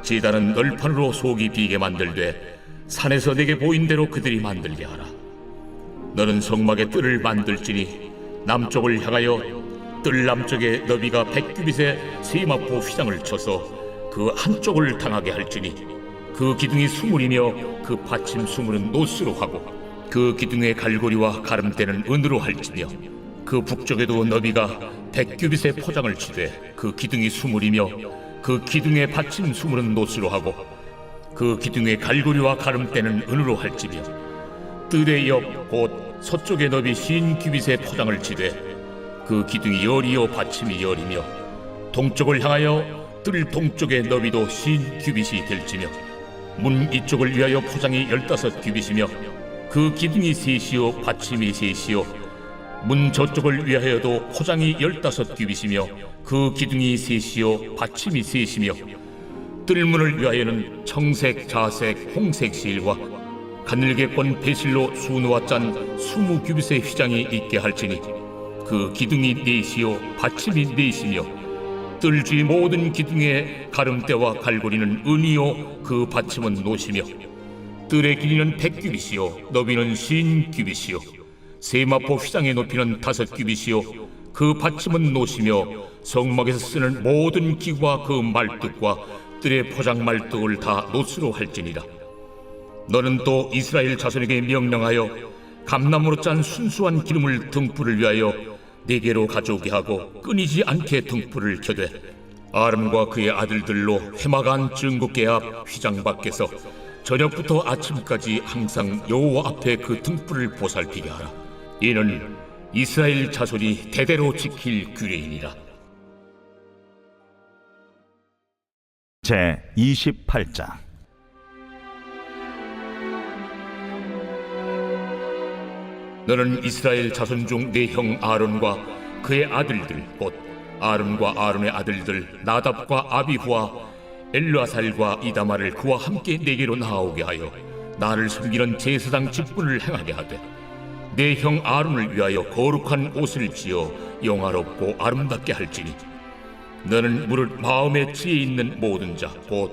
제단은 널판으로 속이 비게 만들되 산에서 내게 보인 대로 그들이 만들게 하라. 너는 성막의 뜰을 만들지니 남쪽을 향하여 뜰 남쪽에 너비가 100규빗의 세마포 휘장을 쳐서 그 한쪽을 당하게 할지니 그 기둥이 수물이며 그 받침 수물은 노스로 하고 그 기둥의 갈고리와 가름대는 은으로 할지며 그 북쪽에도 너비가 100규빗의 포장을 치되 그 기둥이 수물이며 그 기둥의 받침 수물은 노스로 하고 그 기둥의 갈고리와 가름대는 은으로 할지며 뜰의 옆 곧 서쪽의 너비 50규빗의 포장을 치되 그 기둥이 열이요 받침이 열이며 동쪽을 향하여 뜰 동쪽의 너비도 50규빗이 될지며 문 이쪽을 위하여 포장이 15규빗이며 그 기둥이 3이요 받침이 3이요 문 저쪽을 위하여도 포장이 15규빗이며 그 기둥이 3이요 받침이 3이며 뜰문을 위하여는 청색, 자색, 홍색 실과 가늘게 꼰 배실로 수놓아 짠 20규빗의 휘장이 있게 할지니 그 기둥이 4이요 받침이 4이며 뜰 주위 모든 기둥의 가름대와 갈고리는 은이요 그 받침은 노시며 뜰의 길이는 100규빗이요 너비는 50규빗이요 세마포 휘장의 높이는 5규빗이요 그 받침은 노시며 성막에서 쓰는 모든 기구와 그 말뚝과 뜰의 포장 말뚝을 다 노스로 할지니라. 너는 또 이스라엘 자손에게 명령하여 감나무로 짠 순수한 기름을 등불을 위하여 네게로 가져오게 하고 끊이지 않게 등불을 켜되 아름과 그의 아들들로 회막안 증거궤 앞 휘장 밖에서 저녁부터 아침까지 항상 여호와 앞에 그 등불을 보살피게 하라. 이는 이스라엘 자손이 대대로 지킬 규례이니라. 제 28장. 너는 이스라엘 자손 중 네 형 아론과 그의 아들들 곧 아론과 아론의 아들들 나답과 아비후와 엘르아살과 이다마를 그와 함께 네게로 나아오게 하여 나를 섬기는 제사장 직분을 행하게 하되 내 형 아론을 위하여 거룩한 옷을 지어 영화롭고 아름답게 할지니 너는 무릇 마음에 지혜 있는 모든 자 곧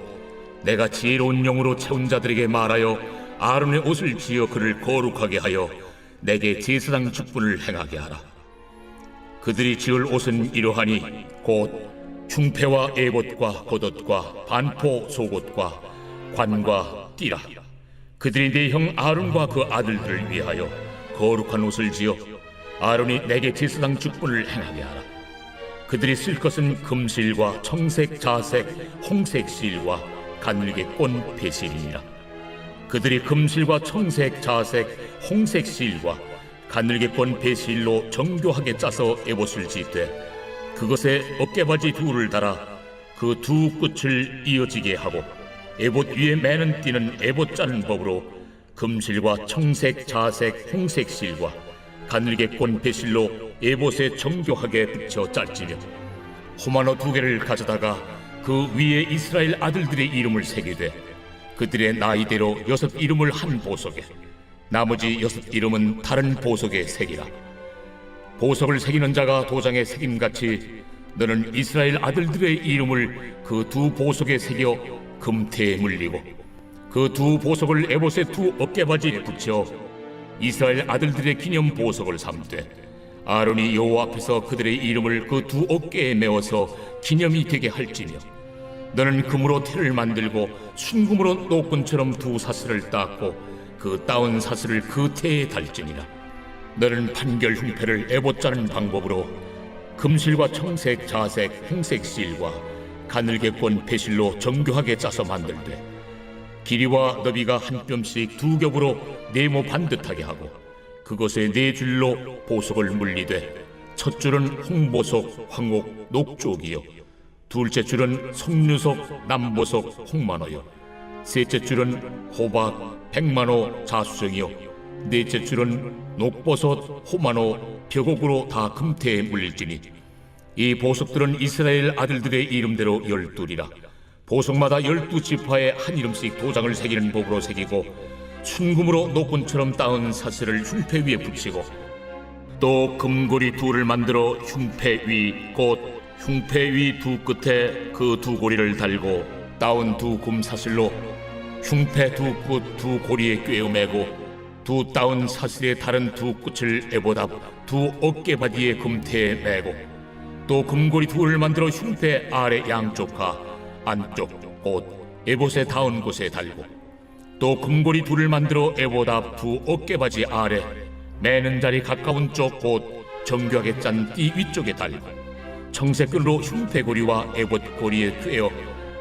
내가 지혜로운 영으로 채운 자들에게 말하여 아론의 옷을 지어 그를 거룩하게 하여 내게 제사장 직분을 행하게 하라. 그들이 지을 옷은 이러하니 곧 흉패와 에봇과 겉옷과 반포 속옷과 관과 띠라. 그들이 내 형 아론과 그 아들들을 위하여 거룩한 옷을 지어 아론이 내게 제사장 직분을 행하게 하라. 그들이 쓸 것은 금실과 청색, 자색, 홍색 실과 가늘게 꼰 배실이니라. 그들이 금실과 청색, 자색, 홍색 실과 가늘게 꼰 배실로 정교하게 짜서 에봇을 짓되 그것에 어깨바지 둘을 달아 그 두 끝을 이어지게 하고 에봇 위에 매는 띠는 에봇 짜는 법으로 금실과 청색, 자색, 홍색 실과 가늘게 꼰 배실로 에봇에 정교하게 붙여 짤지며 호마노 2개를 가져다가 그 위에 이스라엘 아들들의 이름을 새기되 그들의 나이대로 6 이름을 한 보석에 나머지 6 이름은 다른 보석에 새기라. 보석을 새기는 자가 도장에 새김같이 너는 이스라엘 아들들의 이름을 그 두 보석에 새겨 금태에 물리고 그 두 보석을 에봇의 두 어깨바지에 붙여 이스라엘 아들들의 기념 보석을 삼되 아론이 여호와 앞에서 그들의 이름을 그 두 어깨에 메어서 기념이 되게 할지며 너는 금으로 태를 만들고 순금으로 노끈처럼 두 사슬을 닦고 그 따온 사슬을 그 태에 달지니라. 너는 판결 흉패를 에봇 짜는 방법으로 금실과 청색, 자색, 홍색 실과 가늘게 꼰 배실로 정교하게 짜서 만들되 길이와 너비가 한 뼘씩 2겹으로 네모 반듯하게 하고 그것에 4줄로 보석을 물리되 첫 줄은 홍보석, 황옥, 녹쪽이요 둘째 줄은 석류석, 남보석, 홍만호요 셋째 줄은 호박, 백만호, 자수정이요 넷째 줄은 녹버섯, 호만호, 벽옥으로 다 금태에 물릴지니 이 보석들은 이스라엘 아들들의 이름대로 12이라. 보석마다 12지파에 한 이름씩 도장을 새기는 법으로 새기고 순금으로 노끈처럼 따은 사슬을 흉패 위에 붙이고 또 금고리 2를 만들어 흉패 위 곧 흉패 위 2 끝에 그 2 고리를 달고 따온 2 금사슬로 흉패 2 끝 2 고리에 꿰어매고 2 따온 사슬의 다른 2 끝을 에봇 앞 2 어깨바디에 금태에 매고 또 금고리 2를 만들어 흉패 아래 양쪽과 안쪽 곧 에봇에 닿은 곳에 달고 또 금고리 2를 만들어 에봇 앞 2 어깨바지 아래 매는 자리 가까운 쪽 곧 정교하게 짠 띠 위쪽에 달고 청색끈으로 흉패고리와 에봇 고리에 꿰어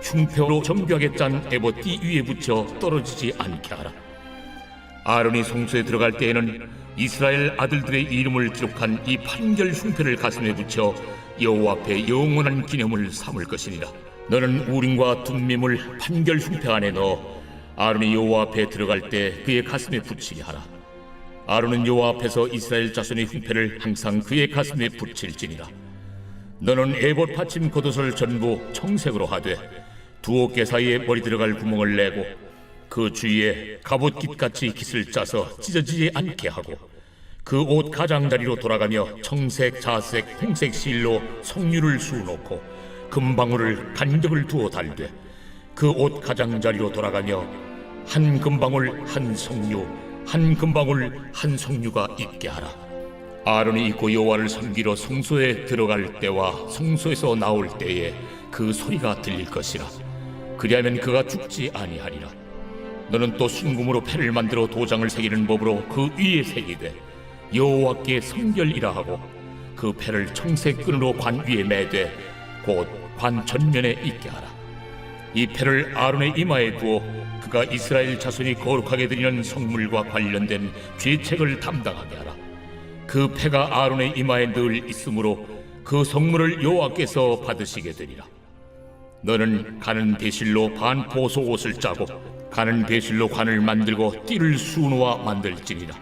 흉패로 정교하게 짠 에봇 띠 위에 붙여 떨어지지 않게 하라. 아론이 성소에 들어갈 때에는 이스라엘 아들들의 이름을 기록한 이 판결 흉패를 가슴에 붙여 여호와 앞에 영원한 기념을 삼을 것이니라. 너는 우림과 둠밈을 판결 흉패 안에 넣어 아론이 여호와 앞에 들어갈 때 그의 가슴에 붙이게 하라. 아론은 여호와 앞에서 이스라엘 자손의 흉패를 항상 그의 가슴에 붙일지니라. 너는 에봇 받침 겉옷을 전부 청색으로 하되 2 어깨 사이에 머리 들어갈 구멍을 내고 그 주위에 갑옷깃같이 깃을 짜서 찢어지지 않게 하고 그 옷 가장자리로 돌아가며 청색, 자색, 홍색 실로 석류를 수놓고 금방울을 간격을 두어 달되 그 옷 가장자리로 돌아가며 한 금방울 한 석류 한 금방울 한 석류가 있게 하라. 아론이 입고 여호와를 섬기러 성소에 들어갈 때와 성소에서 나올 때에 그 소리가 들릴 것이라. 그리하면 그가 죽지 아니하리라. 너는 또 순금으로 패를 만들어 도장을 새기는 법으로 그 위에 새기되 여호와께 성결이라 하고 그 패를 청색 끈으로 관 위에 매되 곧 관 전면에 있게 하라. 이 패를 아론의 이마에 두어 그가 이스라엘 자손이 거룩하게 드리는 성물과 관련된 죄책을 담당하게 하라. 그 패가 아론의 이마에 늘 있으므로 그 성물을 여호와께서 받으시게 되리라. 너는 가는 배실로 반포 속옷을 짜고 가는 배실로 관을 만들고 띠를 수놓아 만들지니라.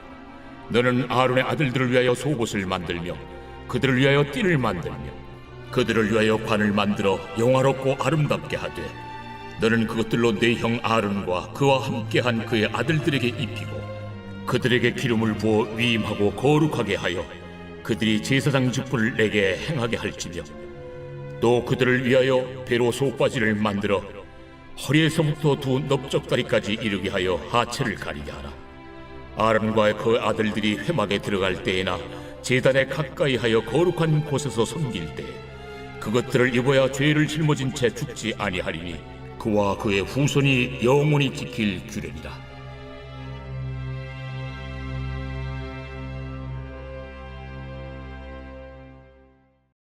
너는 아론의 아들들을 위하여 속옷을 만들며 그들을 위하여 띠를 만들며 그들을 위하여 관을 만들어 영화롭고 아름답게 하되 너는 그것들로 내 형 아론과 그와 함께한 그의 아들들에게 입히고 그들에게 기름을 부어 위임하고 거룩하게 하여 그들이 제사장 직분을 내게 행하게 할지며 또 그들을 위하여 배로 속바지를 만들어 허리에서부터 두 넓적다리까지 이르게 하여 하체를 가리게 하라. 아론과 그 아들들이 회막에 들어갈 때에나 제단에 가까이 하여 거룩한 곳에서 섬길 때 그것들을 입어야 죄를 짊어진 채 죽지 아니하리니 그와 그의 후손이 영원히 지킬 규례니라.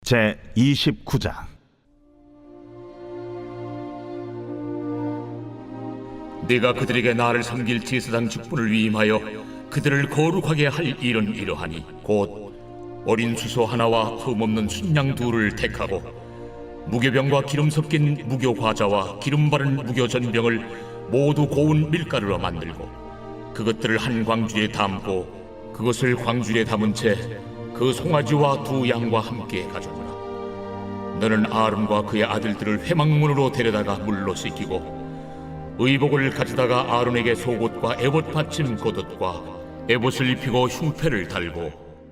제 29장. 네가 그들에게 나를 섬길 제사장 직분을 위임하여 그들을 거룩하게 할 일은 이러하니 곧 어린 수소 하나와 흠없는 순양 둘을 택하고 무교병과 기름 섞인 무교과자와 기름 바른 무교전병을 모두 고운 밀가루로 만들고 그것들을 한 광주리에 담고 그것을 광주리에 담은 채 그 송아지와 두 양과 함께 가져오라. 너는 아론과 그의 아들들을 회막문으로 데려다가 물로 씻기고 의복을 가져다가 아론에게 속옷과 에봇 받침 겉옷과 에봇을 입히고 흉패를 달고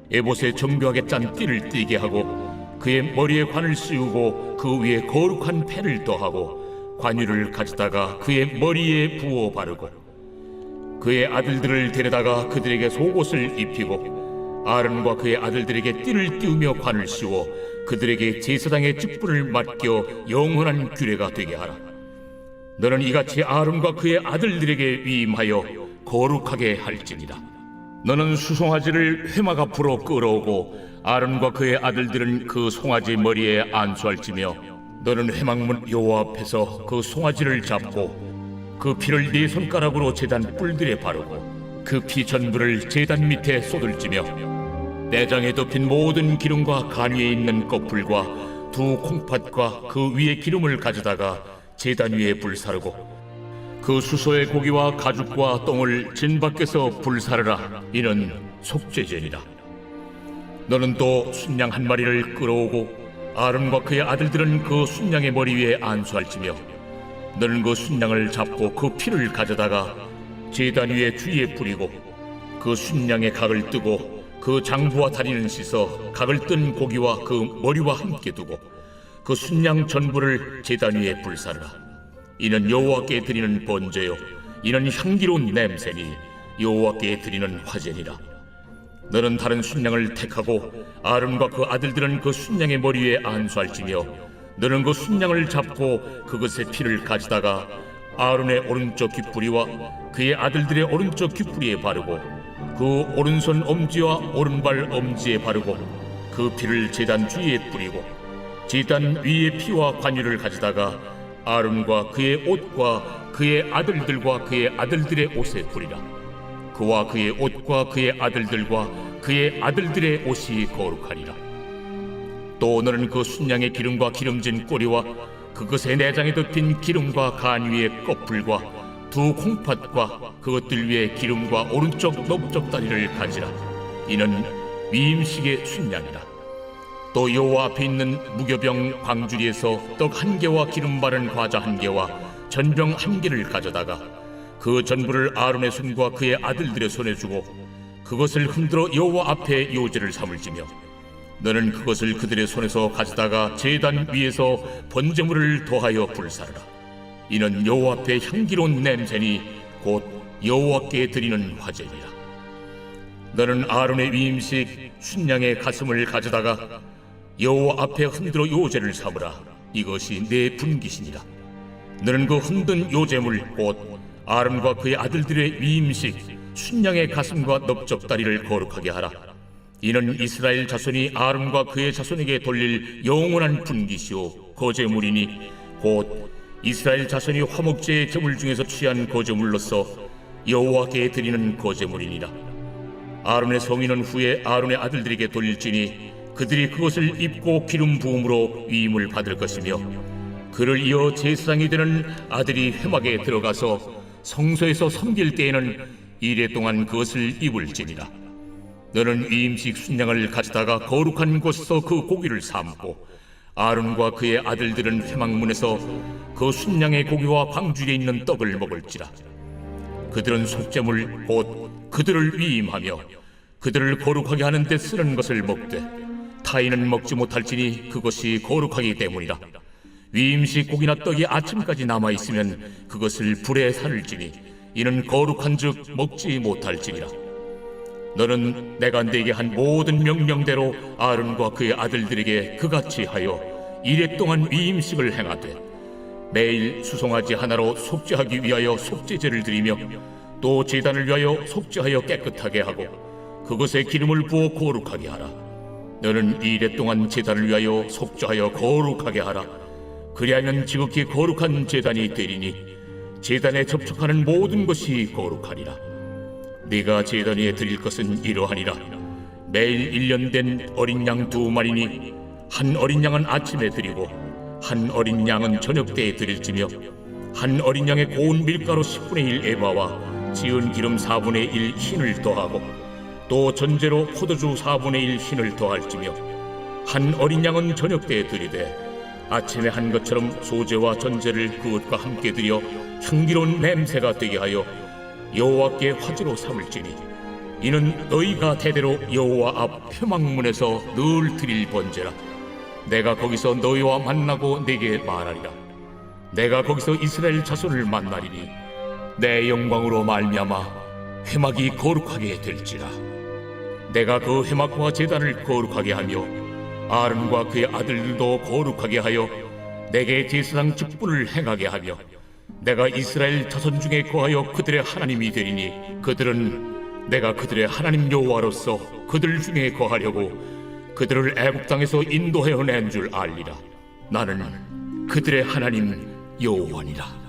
에봇에 정교하게 짠 띠를 띠게 하고 그의 머리에 관을 씌우고 그 위에 거룩한 패를 더하고 관유를 가져다가 그의 머리에 부어 바르고 그의 아들들을 데려다가 그들에게 속옷을 입히고 아론과 그의 아들들에게 띠를 띄우며 관을 씌워 그들에게 제사장의 직분을 맡겨 영원한 규례가 되게 하라. 너는 이같이 아론과 그의 아들들에게 위임하여 거룩하게 할지니라. 너는 수송아지를 회막 앞으로 끌어오고 아론과 그의 아들들은 그 송아지 머리에 안수할지며 너는 회막문 여호와 앞에서 그 송아지를 잡고 그 피를 네 손가락으로 제단 뿔들에 바르고 그 피 전부를 제단 밑에 쏟을지며 내장에 덮인 모든 기름과 간 위에 있는 꺼풀과 두 콩팥과 그 위에 기름을 가져다가 제단 위에 불사르고 그 수소의 고기와 가죽과 똥을 진 밖에서 불사르라. 이는 속죄제니라. 너는 또 순양 한 마리를 끌어오고 아론과 그의 아들들은 그 순양의 머리 위에 안수할지며 너는 그 순양을 잡고 그 피를 가져다가 제단 위에 주위에 뿌리고 그 순양의 각을 뜨고 그 장부와 다리는 씻어 각을 뜬 고기와 그 머리와 함께 두고 그 순양 전부를 제단 위에 불사르라. 이는 여호와께 드리는 번제요 이는 향기로운 냄새니 여호와께 드리는 화제니라. 너는 다른 순양을 택하고 아론과 그 아들들은 그 순양의 머리 위에 안수할지며 너는 그 순양을 잡고 그것의 피를 가져다가 아론의 오른쪽 귓부리와 그의 아들들의 오른쪽 귓부리에 바르고 그 오른손 엄지와 오른발 엄지에 바르고 그 피를 제단 주위에 뿌리고 제단 위에 피와 관유를 가져다가 아론과 그의 옷과 그의 아들들과 그의 아들들의 옷에 뿌리라. 그와 그의 옷과 그의 아들들과 그의 아들들의 옷이 거룩하리라. 또 너는 그 순양의 기름과 기름진 꼬리와 그것의 내장에 덮인 기름과 간 위에 꺼풀과 두 콩팥과 그것들 위에 기름과 오른쪽 넓적 다리를 가지라. 이는 위임식의 순양이라. 또 여호와 앞에 있는 무교병 광주리에서 떡 한 개와 기름 바른 과자 한 개와 전병 한 개를 가져다가 그 전부를 아론의 손과 그의 아들들의 손에 주고 그것을 흔들어 여호와 앞에 요제를 삼을지며 너는 그것을 그들의 손에서 가져다가 제단 위에서 번제물을 더하여 불사르라. 이는 여호와 앞에 향기로운 냄새니 곧 여호와께 드리는 화제니라. 너는 아론의 위임식 순양의 가슴을 가져다가 여호와 앞에 흔들어 요제를 삼으라. 이것이 내 분깃이니라. 너는 그 흔든 요제물 곧 아론과 그의 아들들의 위임식 순양의 가슴과 넓적 다리를 거룩하게 하라. 이는 이스라엘 자손이 아론과 그의 자손에게 돌릴 영원한 분깃이요 거제물이니 곧 이스라엘 자손이 화목제의 제물 중에서 취한 거제물로서 여호와께 드리는 거제물이니라. 아론의 성인은 후에 아론의 아들들에게 돌릴지니 그들이 그것을 입고 기름 부음으로 위임을 받을 것이며 그를 이어 제사장이 되는 아들이 회막에 들어가서 성소에서 섬길 때에는 이레 동안 그것을 입을지니라. 너는 위임식 순양을 가져다가 거룩한 곳에서 그 고기를 삶고 아론과 그의 아들들은 회막문에서 그 순양의 고기와 광주리에 있는 떡을 먹을지라. 그들은 속죄물 곧 그들을 위임하며 그들을 거룩하게 하는 데 쓰는 것을 먹되 타인은 먹지 못할지니 그것이 거룩하기 때문이라. 위임식 고기나 떡이 아침까지 남아 있으면 그것을 불에 살을지니 이는 거룩한즉 먹지 못할지니라. 너는 내가 네게 한 모든 명령대로 아론과 그의 아들들에게 그같이 하여 이레 동안 위임식을 행하되 매일 수송아지 하나로 속죄하기 위하여 속죄제를 드리며 또 제단을 위하여 속죄하여 깨끗하게 하고 그것에 기름을 부어 거룩하게 하라. 너는 이레 동안 제단을 위하여 속죄하여 거룩하게 하라. 그리하면 지극히 거룩한 제단이 되리니 제단에 접촉하는 모든 것이 거룩하리라. 네가 제단 위에 드릴 것은 이러하니라. 매일 1년 된 어린 양 2마리니 한 어린 양은 아침에 드리고 한 어린 양은 저녁 때에 드릴지며 한 어린 양의 고운 밀가루 10분의 1 에바와 지은 기름 4분의 1 흰을 더하고 또 전제로 포도주 4분의 1 흰을 더할지며 한 어린 양은 저녁 때에 드리되 아침에 한 것처럼 소제와 전제를 그것과 함께 드려 향기로운 냄새가 되게 하여 여호와께 화제로 삼을지니 이는 너희가 대대로 여호와 앞 회막문에서 늘 드릴 번제라. 내가 거기서 너희와 만나고 네게 말하리라. 내가 거기서 이스라엘 자손을 만나리니 내 영광으로 말미암아 회막이 거룩하게 될지라. 내가 그 회막과 제단을 거룩하게 하며 아론과 그의 아들들도 거룩하게 하여 내게 제사장 직분을 행하게 하며 내가 이스라엘 자손 중에 거하여 그들의 하나님이 되리니 그들은 내가 그들의 하나님 여호와로서 그들 중에 거하려고 그들을 애굽 땅에서 인도하여 낸 줄 알리라. 나는 그들의 하나님 여호와니라.